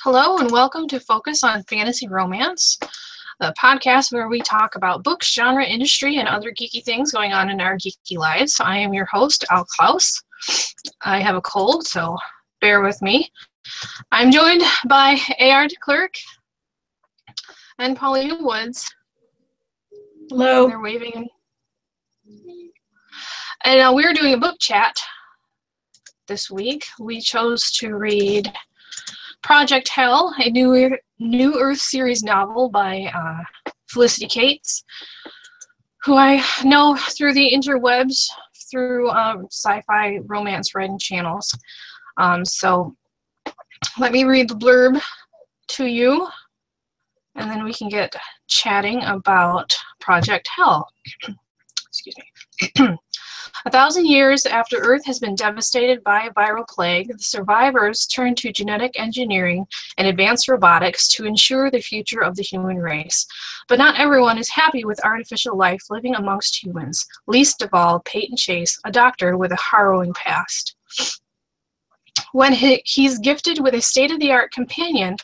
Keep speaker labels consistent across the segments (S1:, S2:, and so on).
S1: Hello and welcome to Focus on Fantasy Romance, the podcast where we talk about books, genre, industry, and other geeky things going on in our geeky lives. I am your host, Elle Klaus. I have a cold, so bear with me. I'm joined by A.R. DeClerc and Paulina Woods.
S2: Hello.
S1: They're waving. And we're doing a book chat this week. We chose to read Project Elle, a New Earth series novel by Felicity Cates, who I know through the interwebs, through sci-fi romance writing channels. So let me read the blurb to you, and then we can get chatting about Project Elle. Excuse me. 1,000 years after Earth has been devastated by a viral plague, the survivors turn to genetic engineering and advanced robotics to ensure the future of the human race. But not everyone is happy with artificial life living amongst humans, least of all Peyton Chase, a doctor with a harrowing past. When he's gifted with a state-of-the-art companion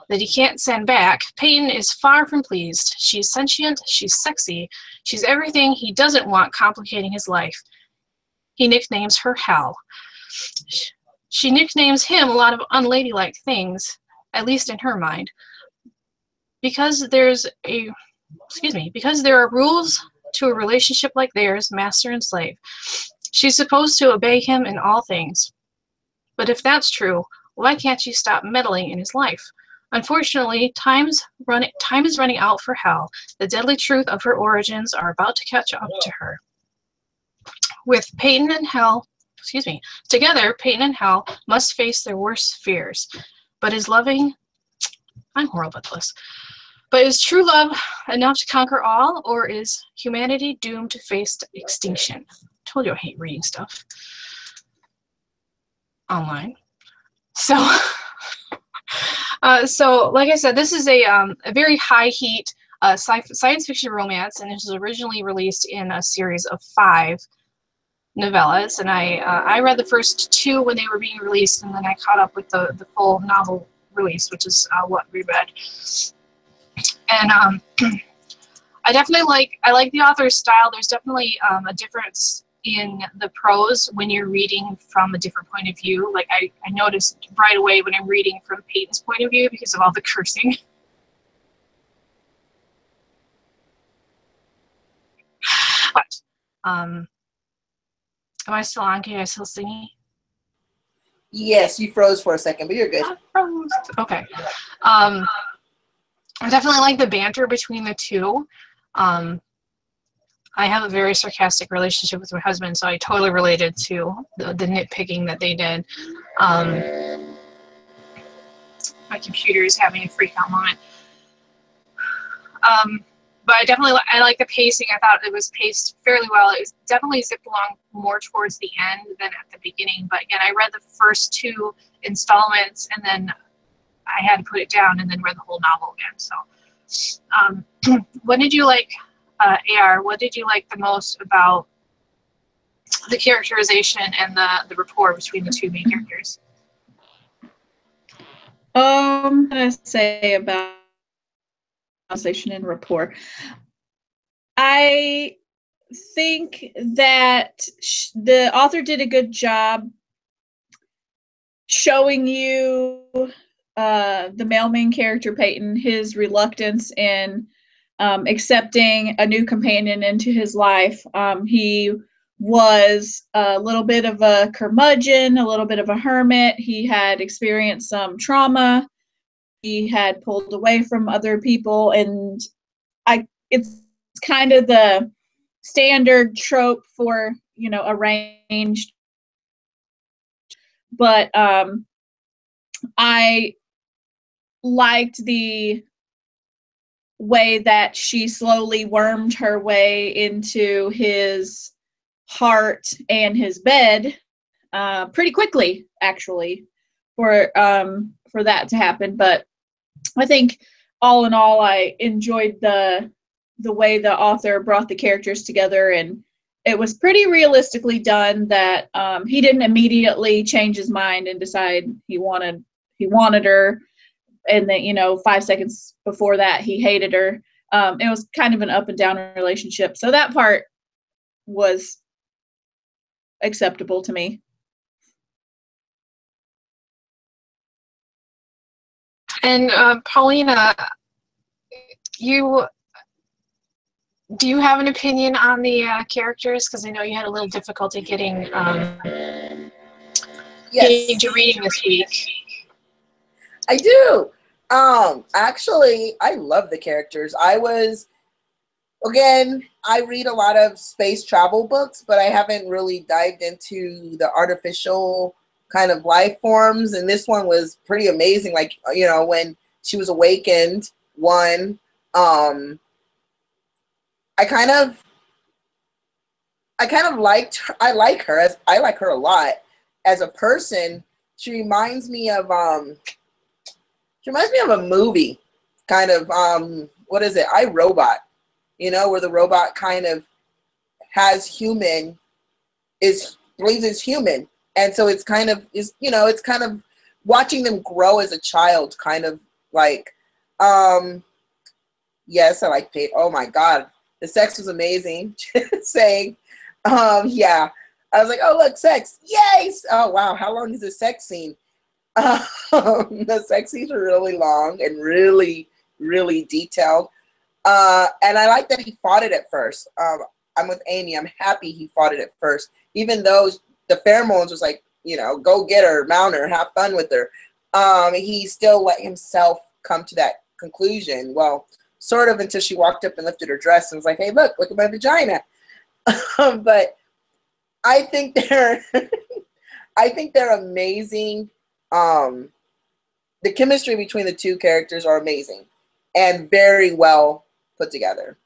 S1: that he can't send back, Peyton is far from pleased. She's sentient, she's sexy, she's everything he doesn't want complicating his life. He nicknames her Hal. She nicknames him a lot of unladylike things, at least in her mind. Because there are rules to a relationship like theirs, master and slave. She's supposed to obey him in all things. But if that's true, why can't she stop meddling in his life? Unfortunately, time is running out for Hal. The deadly truth of her origins are about to catch up to her. Together, Peyton and Hal must face their worst fears. But is true love enough to conquer all, or is humanity doomed to face extinction? I told you I hate reading stuff online. So like I said, this is a very high heat science fiction romance, and it was originally released in a series of 5 novellas, and I read the first 2 when they were being released, and then I caught up with the full novel release, which is what we read. And I like the author's style. There's definitely a difference in the prose when you're reading from a different point of view. Like I noticed right away when I'm reading from Peyton's point of view because of all the cursing. But am I still on? Can you guys still see me?
S2: Yes, you froze for a second, but you're good.
S1: I froze. Okay. I definitely like the banter between the two. I have a very sarcastic relationship with my husband, so I totally related to the nitpicking that they did. My computer is having a freak out moment. But I like the pacing. I thought it was paced fairly well. It was definitely zipped along more towards the end than at the beginning. But again, I read the first 2 installments, and then I had to put it down and then read the whole novel again. So what did you like, AR? What did you like the most about the characterization and the rapport between the 2 main characters?
S2: What can I say about conversation and rapport? I think that the author did a good job showing you the male main character, Peyton, his reluctance in accepting a new companion into his life. He was a little bit of a curmudgeon, a little bit of a hermit. He had experienced some trauma. He had pulled away from other people, and it's kind of the standard trope for, arranged. But I liked the way that she slowly wormed her way into his heart and his bed pretty quickly, actually, for that to happen. But I think all in all, I enjoyed the way the author brought the characters together, and it was pretty realistically done that he didn't immediately change his mind and decide he wanted her. and then, 5 seconds before that, he hated her. It was kind of an up and down relationship. So that part was acceptable to me.
S1: And Paulina, do you have an opinion on the characters? Because I know you had a little difficulty getting
S3: Yes,
S1: to reading this week.
S3: I do. Actually, I love the characters. I read a lot of space travel books, but I haven't really dived into the artificial kind of life forms. And this one was pretty amazing. Like, when she was awakened, I kind of liked her. I like her a lot as a person. She reminds me of a movie, kind of, what is it? I, Robot, where the robot kind of believes it's human. And so it's kind of, it's kind of watching them grow as a child, kind of like, yes, I like Pate. Oh my God. The sex was amazing. Saying, yeah. I was like, oh, look, sex. Yes. Oh, wow. How long is the sex scene? The sex scenes are really long and really, really detailed. And I like that he fought it at first. I'm with Amy. I'm happy he fought it at first. Even though the pheromones was like, go get her, mount her, have fun with her. He still let himself come to that conclusion. Well, sort of, until she walked up and lifted her dress and was like, hey, look at my vagina. But I think they're amazing. The chemistry between the two characters are amazing and very well put together.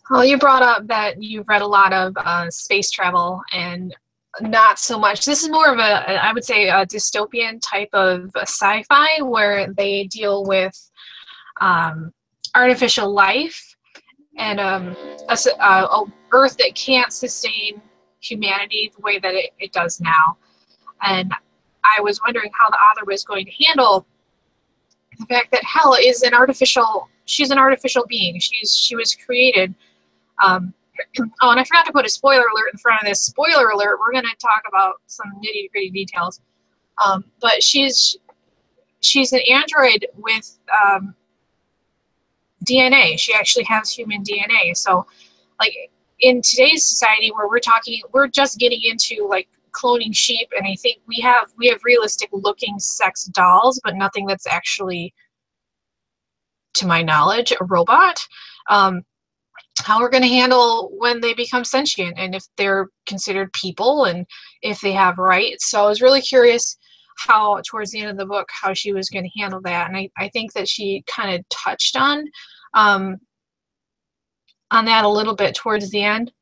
S1: Well, you brought up that you've read a lot of space travel and not so much. This is more of I would say, a dystopian type of sci-fi where they deal with artificial life and a Earth that can't sustain humanity the way that it does now. And I was wondering how the author was going to handle the fact that Elle is she's an artificial being. She was created. Oh, and I forgot to put a spoiler alert in front of this. Spoiler alert, we're going to talk about some nitty-gritty details. But she's an android with DNA. She actually has human DNA. So, like, in today's society where we're just getting into, like, cloning sheep, and I think we have realistic-looking sex dolls, but nothing that's actually, to my knowledge, a robot. How we're going to handle when they become sentient and if they're considered people and if they have rights. So I was really curious how, towards the end of the book, how she was going to handle that. And I think that she kind of touched on that a little bit towards the end.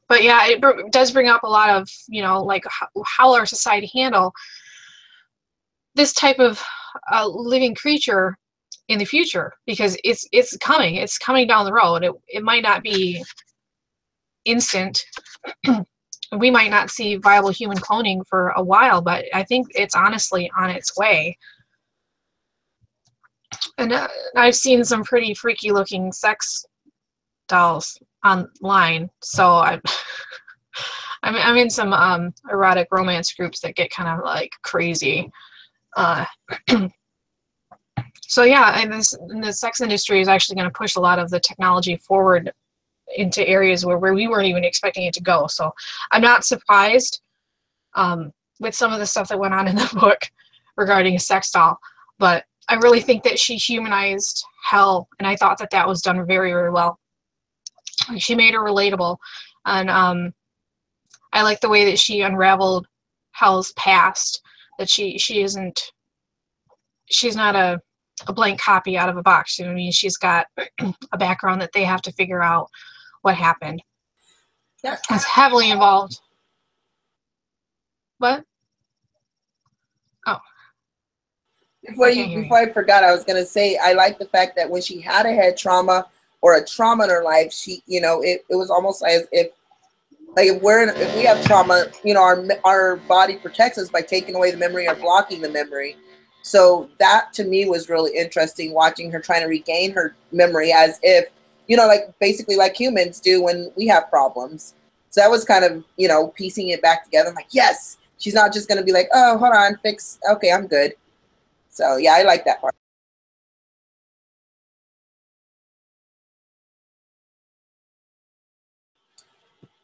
S1: But yeah, it does bring up a lot of, like how our society handle this type of living creature in the future, because it's coming down the road. It might not be instant. We might not see viable human cloning for a while, but I think it's honestly on its way. And I've seen some pretty freaky looking sex dolls online, so I'm in some erotic romance groups that get kind of like crazy. So yeah, and the sex industry is actually going to push a lot of the technology forward into areas where we weren't even expecting it to go. So I'm not surprised with some of the stuff that went on in the book regarding a sex doll, but I really think that she humanized Elle, and I thought that was done very, very well. She made her relatable, and I like the way that she unraveled Elle's past, that she's not a blank copy out of a box. I mean, she's got a background that they have to figure out what happened.
S3: Yeah.
S1: It's heavily involved. What? Oh.
S3: Before I forgot, I was going to say, I like the fact that when she had a head trauma or a trauma in her life, she, it was almost as if Like if we have trauma, you know, our body protects us by taking away the memory or blocking the memory. So that to me was really interesting, watching her trying to regain her memory as if, you know, like basically like humans do when we have problems. So that was kind of, you know, piecing it back together. I'm like, yes, she's not just going to be like, oh, hold on, fix. Okay, I'm good. So yeah, I like that part.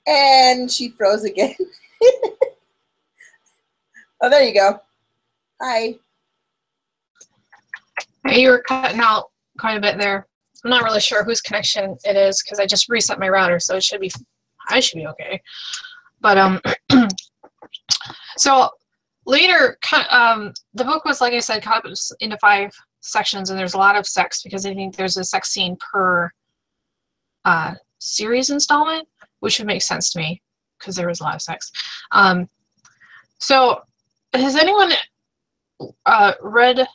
S3: And she froze again. Oh, there you go. Hi.
S1: Hey, you were cutting out quite a bit there. I'm not really sure whose connection it is because I just reset my router, so I should be okay. But so later, the book was, like I said, cut up into 5 sections, and there's a lot of sex because I think there's a sex scene per series installment, which would make sense to me because there was a lot of sex. So has anyone read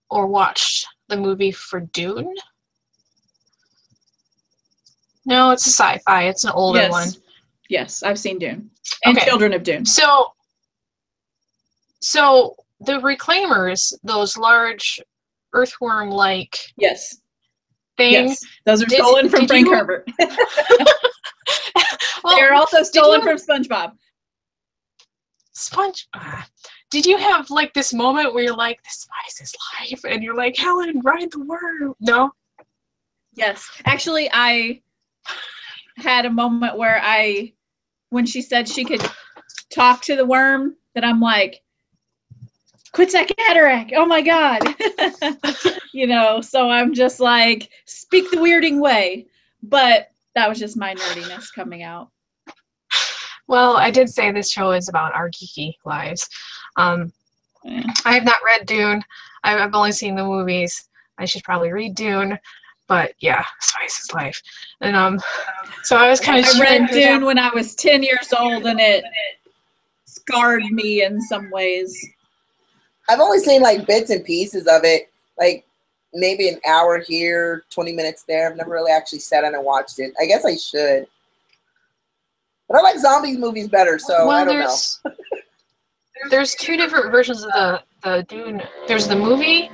S1: or watched the movie for Dune? No, it's a sci-fi. It's an older one.
S2: Yes, I've seen Dune. And
S1: Okay.
S2: Children of Dune.
S1: So the Reclaimers, those large earthworm-like
S2: Yes.
S1: things.
S2: Yes. Those are stolen from Frank Herbert.
S1: Well,
S2: they're also stolen from SpongeBob.
S1: Did you have like this moment where you're like, this spice is life, and you're like, Helen, ride the worm? No?
S2: Yes. Actually, I had a moment where when she said she could talk to the worm, that I'm like, quit that cataract. Oh my God. You know, so I'm just like, speak the weirding way. But that was just my nerdiness coming out.
S1: Well, I did say this show is about our geeky lives. I have not read Dune. I've only seen the movies. I should probably read Dune. But yeah, spice is life. And so I was kind of
S2: I read Dune when I was 10 years old, and it scarred me in some ways.
S3: I've only seen like bits and pieces of it, like maybe an hour here, 20 minutes there. I've never really actually sat down and watched it. I guess I should. But I like zombie movies better, so I don't know.
S1: There's 2 different versions of the Dune. There's the movie.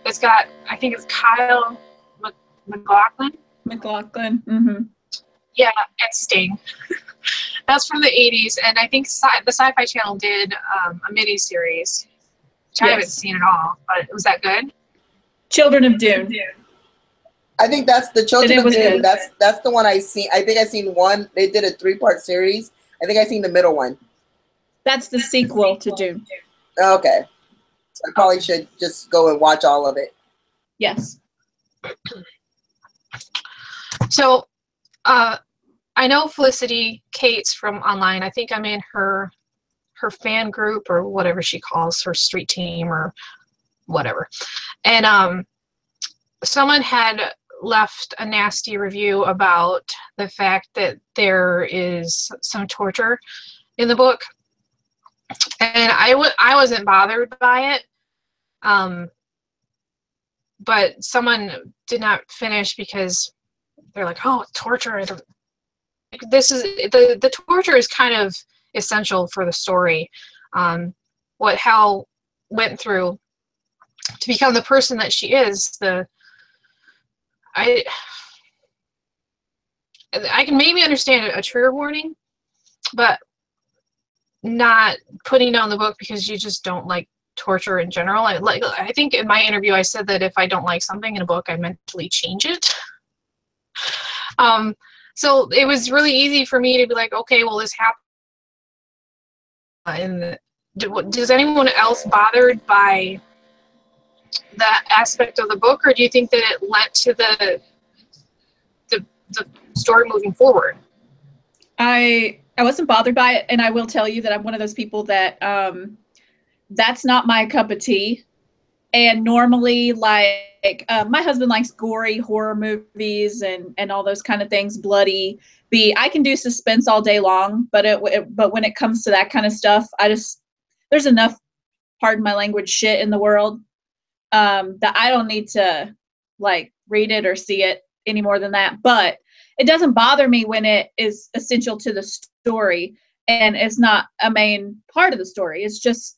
S1: It's got, I think it's Kyle MacLachlan.
S2: MacLachlan. Mm-hmm.
S1: Yeah, and Sting. That's from the 80s, and I think the Sci-Fi Channel did a mini-series, which I haven't seen at all, but was that good?
S2: Children of Dune.
S3: I think that's the Children of Dune.
S2: Good.
S3: That's the one I seen. I think I seen one. They did a 3-part series. I think I seen the middle one.
S2: That's the sequel to Dune.
S3: Okay. So I probably should just go and watch all of it.
S2: Yes.
S1: So, I know Felicity Cates from online. I think I'm in her fan group or whatever she calls her street team or whatever. And someone had left a nasty review about the fact that there is some torture in the book. And I wasn't bothered by it. But someone did not finish because they're like, oh, torture. This is the torture is kind of essential for the story. What Hal went through to become the person that she is. I can maybe understand a trigger warning, but not putting down the book because you just don't like torture in general. I think in my interview I said that if I don't like something in a book, I mentally change it. So it was really easy for me to be like, okay, well, this happened. And does anyone else bothered by that aspect of the book, or do you think that it led to the story moving forward?
S2: I wasn't bothered by it, and I will tell you that I'm one of those people that that's not my cup of tea. And normally, like my husband likes gory horror movies and all those kind of things, bloody. I can do suspense all day long, but when it comes to that kind of stuff, there's enough, pardon my language, shit in the world that I don't need to like read it or see it any more than that. But it doesn't bother me when it is essential to the story and it's not a main part of the story. It's just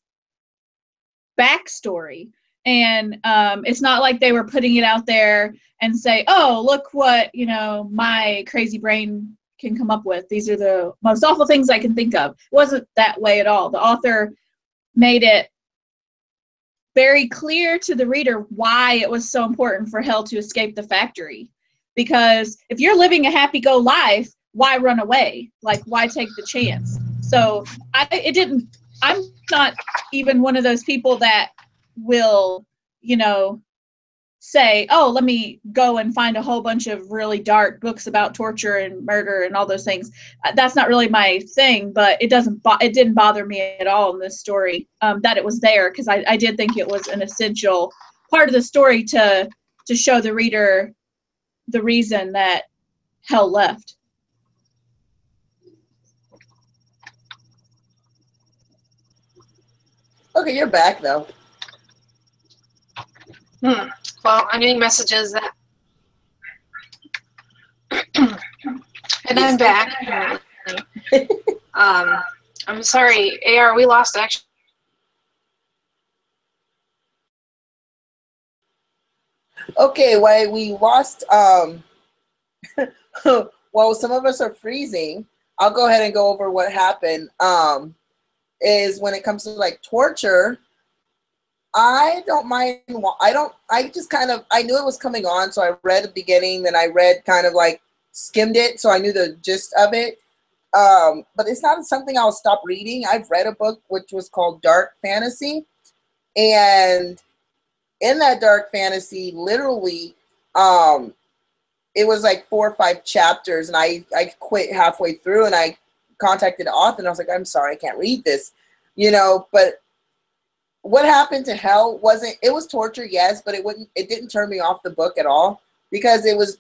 S2: backstory. And it's not like they were putting it out there and say, oh, look what, my crazy brain can come up with. These are the most awful things I can think of. It wasn't that way at all. The author made it very clear to the reader why it was so important for Hell to escape the factory. Because if you're living a happy-go life, why run away? Like, why take the chance? So I'm not even one of those people that will, say, oh, let me go and find a whole bunch of really dark books about torture and murder and all those things. That's not really my thing, but it didn't bother me at all in this story that it was there, because I did think it was an essential part of the story to show the reader the reason that Hell left.
S3: Okay, you're back though.
S1: Well, I'm getting messages that, and I'm back. I'm sorry, AR. We lost action.
S3: Okay, why we lost. Well, some of us are freezing. I'll go ahead and go over what happened. Is when it comes to like torture. I don't mind. I just kind of, I knew it was coming on, so I read the beginning, then I read kind of like skimmed it, so I knew the gist of it. But it's not something I'll stop reading. I've read a book which was called Dark Fantasy, and in that dark fantasy, literally, it was like 4 or 5 chapters, and I quit halfway through, and I contacted the author, and I was like, I'm sorry, I can't read this, but what happened to Hell it was torture, yes, but it didn't turn me off the book at all, because it was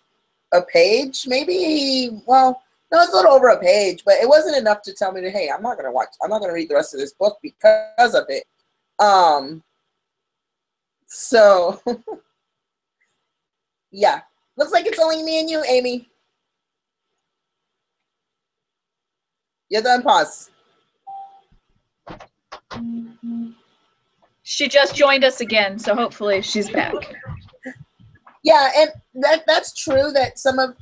S3: a page, maybe, well, no, it's a little over a page, but it wasn't enough to tell me that, hey, I'm not going to read the rest of this book because of it. So, yeah, looks like it's only me and you, Amy. You're done, pause.
S2: She just joined us again, so hopefully she's back.
S3: Yeah, and that's true that some of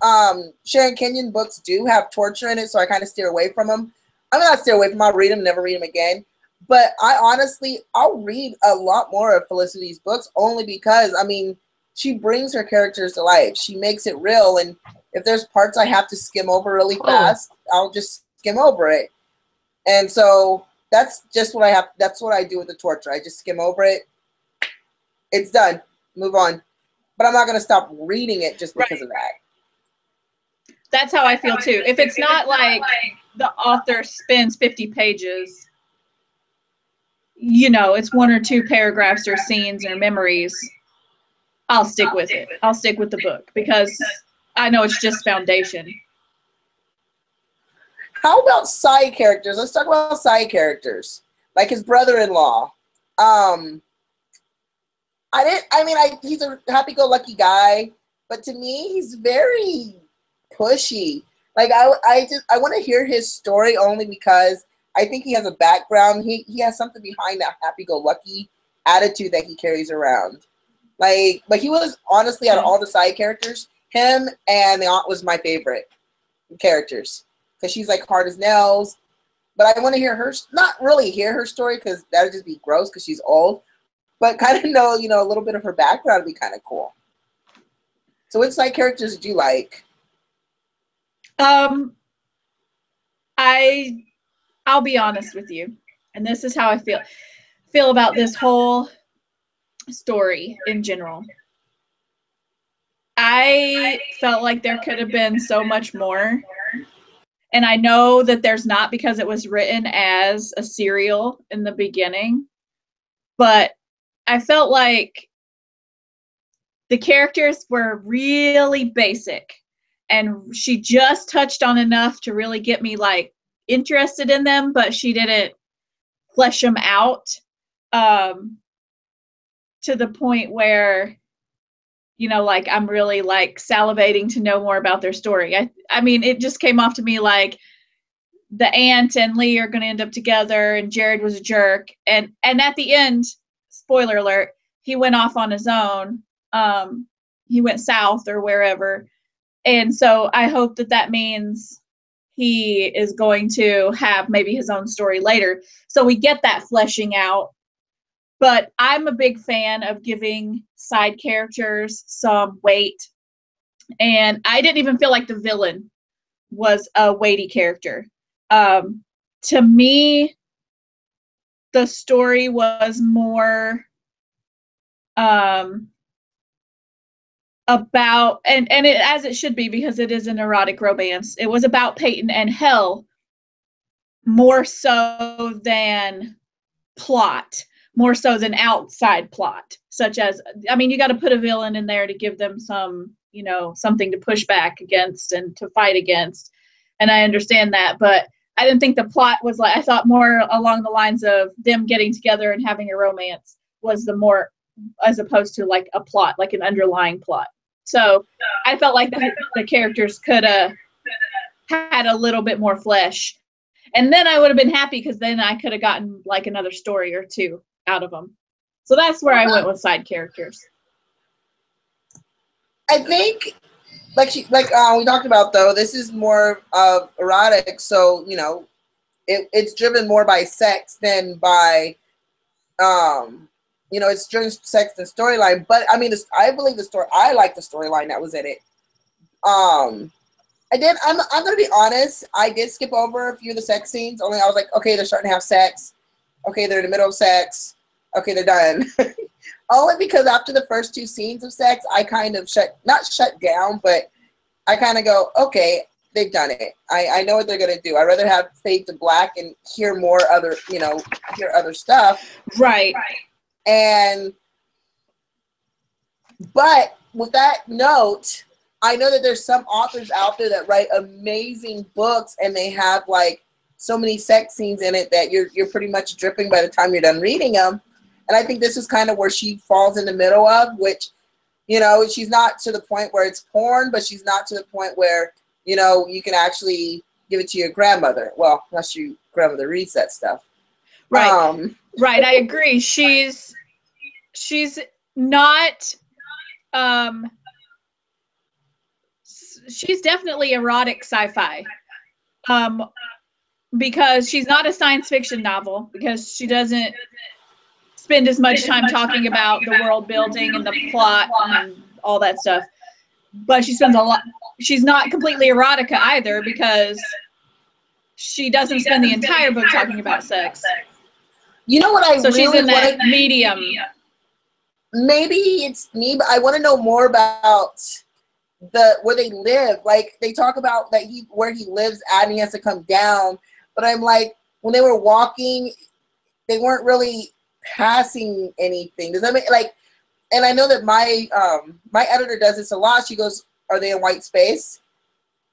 S3: Sharon Kenyon books do have torture in it, so I kind of steer away from them. I'm not steer away from them. I'll read them, never read them again. But I'll read a lot more of Felicity's books, only because, she brings her characters to life. She makes it real, and if there's parts I have to skim over really fast, I'll just skim over it. And so that's just what that's what I do with the torture. I just skim over it. It's done. Move on. But I'm not going to stop reading it just because of that.
S2: That's how I feel too. If it's not like the author spends 50 pages, it's 1 or 2 paragraphs or scenes or memories, I'll stick with it. I'll stick with the book because I know it's just foundation.
S3: How about side characters? Let's talk about side characters, like his brother-in-law. He's a happy-go-lucky guy, but to me, he's very pushy. Like, I want to hear his story only because I think he has a background. He has something behind that happy-go-lucky attitude that he carries around. Like, but he was, honestly, out of all the side characters, him and the aunt was my favorite characters. Because she's like hard as nails. But I want to hear not really hear her story because that would just be gross because she's old. But kind of know, a little bit of her background would be kind of cool. So which side characters did you like?
S2: I'll be honest with you. And this is how I feel about this whole story in general. I felt like there could have been so much more. And I know that there's not because it was written as a serial in the beginning. But I felt like the characters were really basic. And she just touched on enough to really get me like interested in them, but she didn't flesh them out to the point where, like I'm really like salivating to know more about their story. I mean, it just came off to me like the aunt and Lee are going to end up together, and Jared was a jerk. And at the end, spoiler alert, he went off on his own. He went south or wherever. And so I hope that means he is going to have maybe his own story later. So we get that fleshing out. But I'm a big fan of giving side characters some weight. And I didn't even feel like the villain was a weighty character. To me, the story was more about, and it, as it should be, because it is an erotic romance, it was about Peyton and Elle more so than plot, more so than outside plot, such as, I mean, you got to put a villain in there to give them some, something to push back against and to fight against. And I understand that, but I didn't think the plot was like, I thought more along the lines of them getting together and having a romance was the more, as opposed to like a plot, like an underlying plot. So I felt like the characters could have had a little bit more flesh. And then I would have been happy, because then I could have gotten like another story or two out of them. So that's where I went with side characters.
S3: I think, like we talked about, though, this is more of erotic, so it's driven more by sex than by it's driven sex and storyline. But I mean, I believe the story. I like the storyline that was in it. I'm gonna be honest. I did skip over a few of the sex scenes. Only I was like, okay, they're starting to have sex. Okay, they're in the middle of sex. Okay, they're done. Only because after the first two scenes of sex, I kind of not shut down, but I kind of go, okay, they've done it. I know what they're gonna do. I'd rather have fade to black and hear more other, hear other stuff.
S2: Right.
S3: But with that note, I know that there's some authors out there that write amazing books, and they have like so many sex scenes in it that you're pretty much dripping by the time you're done reading them. And I think this is kind of where she falls in the middle of, which, she's not to the point where it's porn, but she's not to the point where, you can actually give it to your grandmother. Well, unless your grandmother reads that stuff.
S2: Right. Right. I agree. She's not, she's definitely erotic sci-fi. Because she's not a science fiction novel, because she doesn't spend as much time talking about the world building and the plot and all that stuff. But she spends a lot. She's not completely erotica either, because she doesn't spend the entire book talking about sex.
S3: You know what I
S2: so
S3: really
S2: she's in that
S3: want?
S2: medium.
S3: Maybe it's me, but I want to know more about where they live. Like, they talk about that where he lives at, and he has to come down. But I'm like, when they were walking, they weren't really passing anything. Does that make like? And I know that my editor does this a lot. She goes, "Are they in white space?"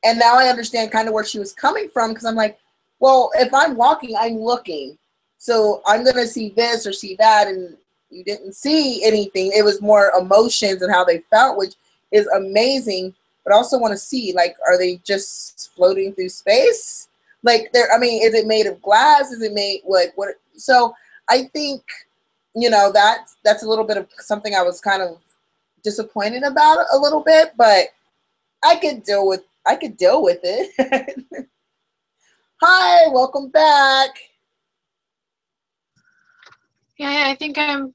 S3: And now I understand kind of where she was coming from, because I'm like, well, if I'm walking, I'm looking, so I'm gonna see this or see that, and you didn't see anything. It was more emotions and how they felt, which is amazing. But I also want to see, like, are they just floating through space? Like, is it made of glass? Is it made what? So I think, that's a little bit of something I was kind of disappointed about a little bit, but I could deal with it. Hi, welcome back.
S1: Yeah, I think I'm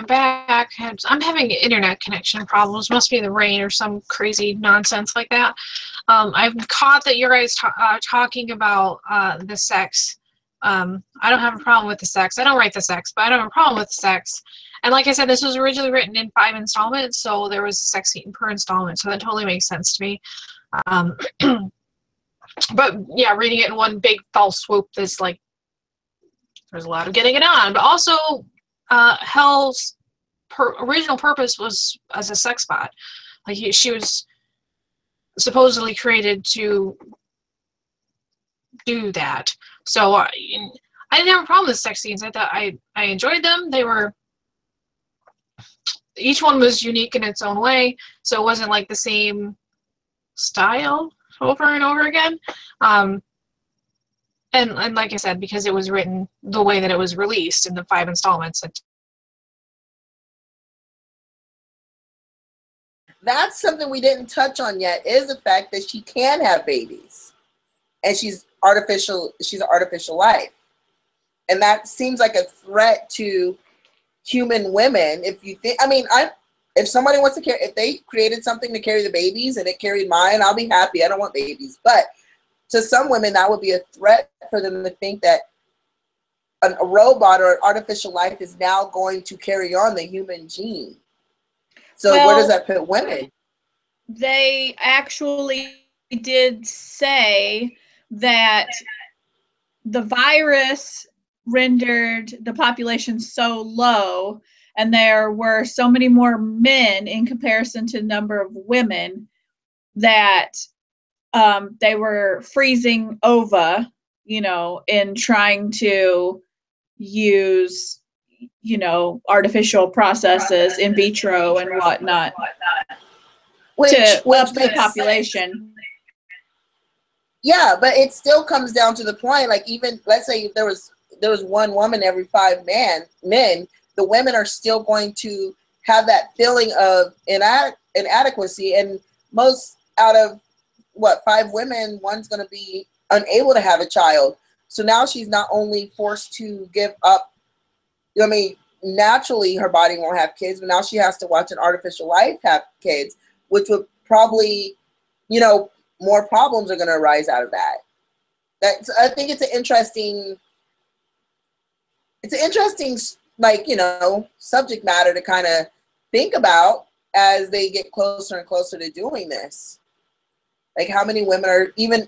S1: back. I'm having internet connection problems. Must be the rain or some crazy nonsense like that. I've caught that you guys talking about the sex. I don't have a problem with the sex. I don't write the sex, but I don't have a problem with the sex. And like I said, this was originally written in 5 installments, so there was a sex scene per installment, so that totally makes sense to me. But yeah, reading it in one big fell swoop is like, there's a lot of getting it on. But also, Hell's original purpose was as a sex bot. Like, she was supposedly created to do that. So I didn't have a problem with sex scenes. I thought I enjoyed them. They were each one was unique in its own way, so it wasn't like the same style over and over again. And like I said, because it was written the way that it was released in the 5 installments.
S3: That's something we didn't touch on yet, is the fact that she can have babies. And she's an artificial life. And that seems like a threat to human women. If you think, I mean, if somebody wants to carry, if they created something to carry the babies and it carried mine, I'll be happy. I don't want babies. But to some women, that would be a threat for them to think that a robot or an artificial life is now going to carry on the human gene. So where does that put women?
S2: They actually did say that the virus rendered the population so low, and there were so many more men in comparison to the number of women, that they were freezing over, in trying to use, artificial processes in vitro and whatnot to up the population.
S3: Yeah, but it still comes down to the point, like, even, let's say if there was one woman every 5 men, the women are still going to have that feeling of inadequacy, and most out of, 5 women, one's going to be unable to have a child. So now she's not only forced to give up, naturally her body won't have kids, but now she has to watch an artificial life have kids, which would probably, more problems are going to arise out of that. I think it's an interesting, subject matter to kind of think about as they get closer and closer to doing this. Like, how many women are even,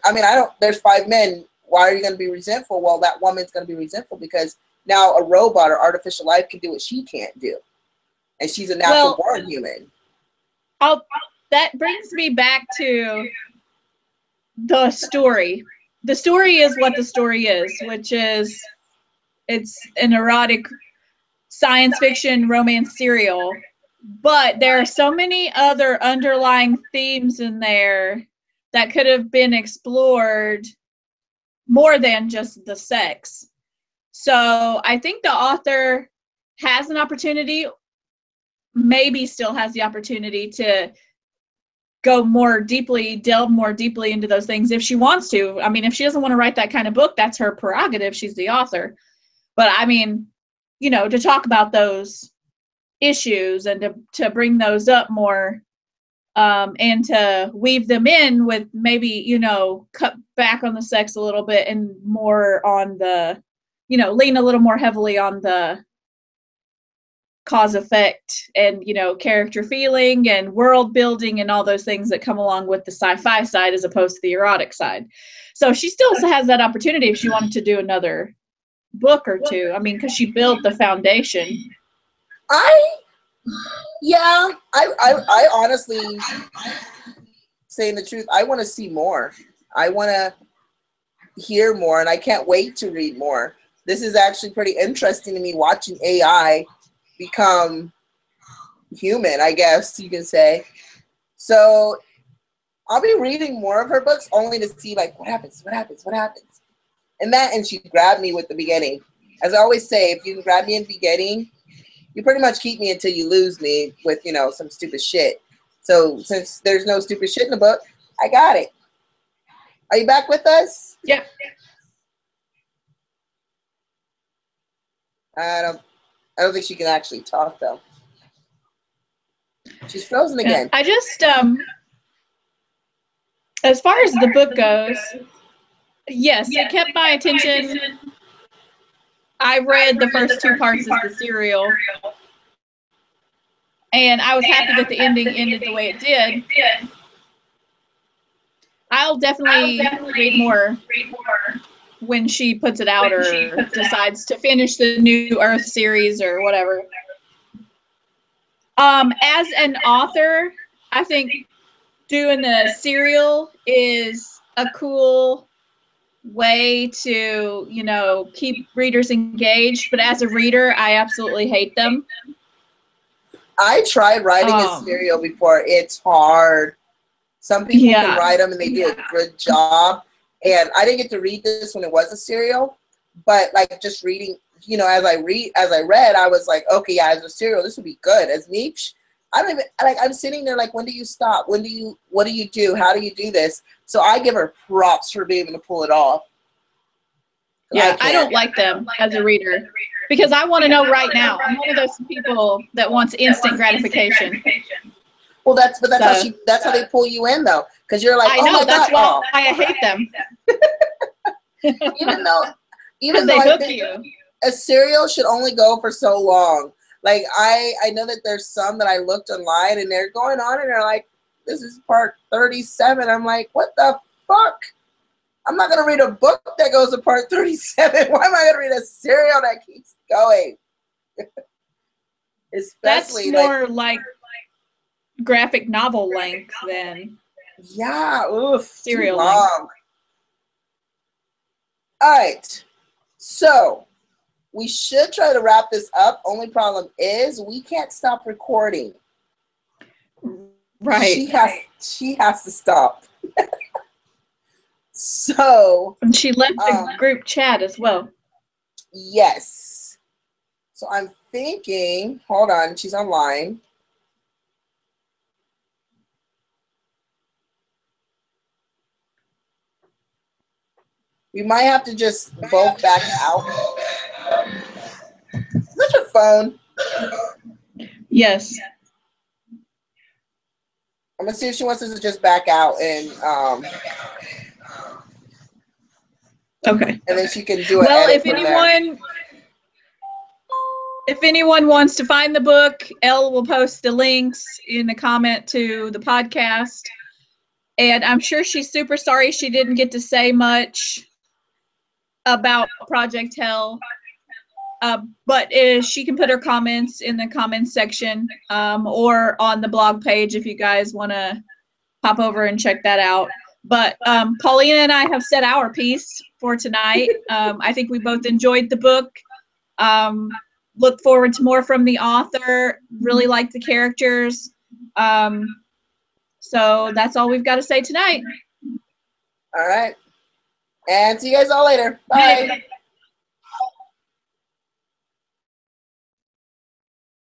S3: there's 5 men. Why are you going to be resentful? Well, that woman's going to be resentful because now a robot or artificial life can do what she can't do. And she's a natural born human.
S2: That brings me back to the story. The story is what the story is, which is, it's an erotic science fiction romance serial. But there are so many other underlying themes in there that could have been explored more than just the sex. So I think the author has an opportunity, maybe still has the opportunity, to delve more deeply into those things if she wants to. If she doesn't want to write that kind of book, that's her prerogative. She's the author. But to talk about those issues and to bring those up more, and to weave them in with maybe, cut back on the sex a little bit and more on the, lean a little more heavily on the cause effect and, character feeling and world building and all those things that come along with the sci-fi side as opposed to the erotic side. So she still has that opportunity if she wanted to do another book or two. Because she built the foundation.
S3: I honestly, saying the truth, I want to see more. I want to hear more, and I can't wait to read more. This is actually pretty interesting to me, watching AI become human, I guess you can say. So I'll be reading more of her books only to see, like, what happens. And she grabbed me with the beginning. As I always say, if you can grab me in the beginning, you pretty much keep me until you lose me with, some stupid shit. So since there's no stupid shit in the book, I got it. Are you back with us?
S2: Yeah.
S3: I don't think she can actually talk, though. She's frozen again.
S2: I just, as far as the book goes, yes, it kept my attention. I read the first 2 parts of the serial, and I was happy that the ending ended the way it did. I'll definitely read more when she puts it out or decides to finish the New Earth series or whatever. As an author, I think doing a serial is a cool way to, keep readers engaged. But as a reader, I absolutely hate them.
S3: I tried writing a serial before. It's hard. Some people can write them and they do a good job. And I didn't get to read this when it was a serial, but like just reading, you know, as I read, I was like, okay, yeah, as a serial, this would be good. As me, I don't even like. I'm sitting there like, when do you stop? What do you do? How do you do this? So I give her props for being able to pull it off.
S2: Yeah, I don't like them as a reader because I want to know right now. I'm one of those people that wants instant gratification.
S3: Well, that's how they pull you in though, because you're like,
S2: I know, that's why I hate them.
S3: even though
S2: they hook you.
S3: A serial should only go for so long. Like I know that there's some that I looked online and they're going on and they're like, this is part 37. I'm like, what the fuck? I'm not gonna read a book that goes to part 37. Why am I gonna read a serial that keeps going? Especially
S2: that's more like graphic novel length than
S3: serial
S2: long.
S3: All right, so we should try to wrap this up. Only problem is we can't stop recording.
S2: Right.
S3: She has to stop. So.
S2: And she left the group chat as well.
S3: Yes. So I'm thinking. Hold on, she's online. We might have to just both back out. Is that your phone?
S2: Yes.
S3: I'm gonna see if she wants us to just back out and
S2: okay.
S3: And then she can do it.
S2: Well, if anyone wants to find the book, Elle will post the links in the comment to the podcast. And I'm sure she's super sorry she didn't get to say much about Project Hell. But she can put her comments in the comments section or on the blog page if you guys want to pop over and check that out. But Paulina and I have said our piece for tonight. I think we both enjoyed the book. Look forward to more from the author. Really like the characters. So that's all we've got to say tonight.
S3: All right. And see you guys all later. Bye.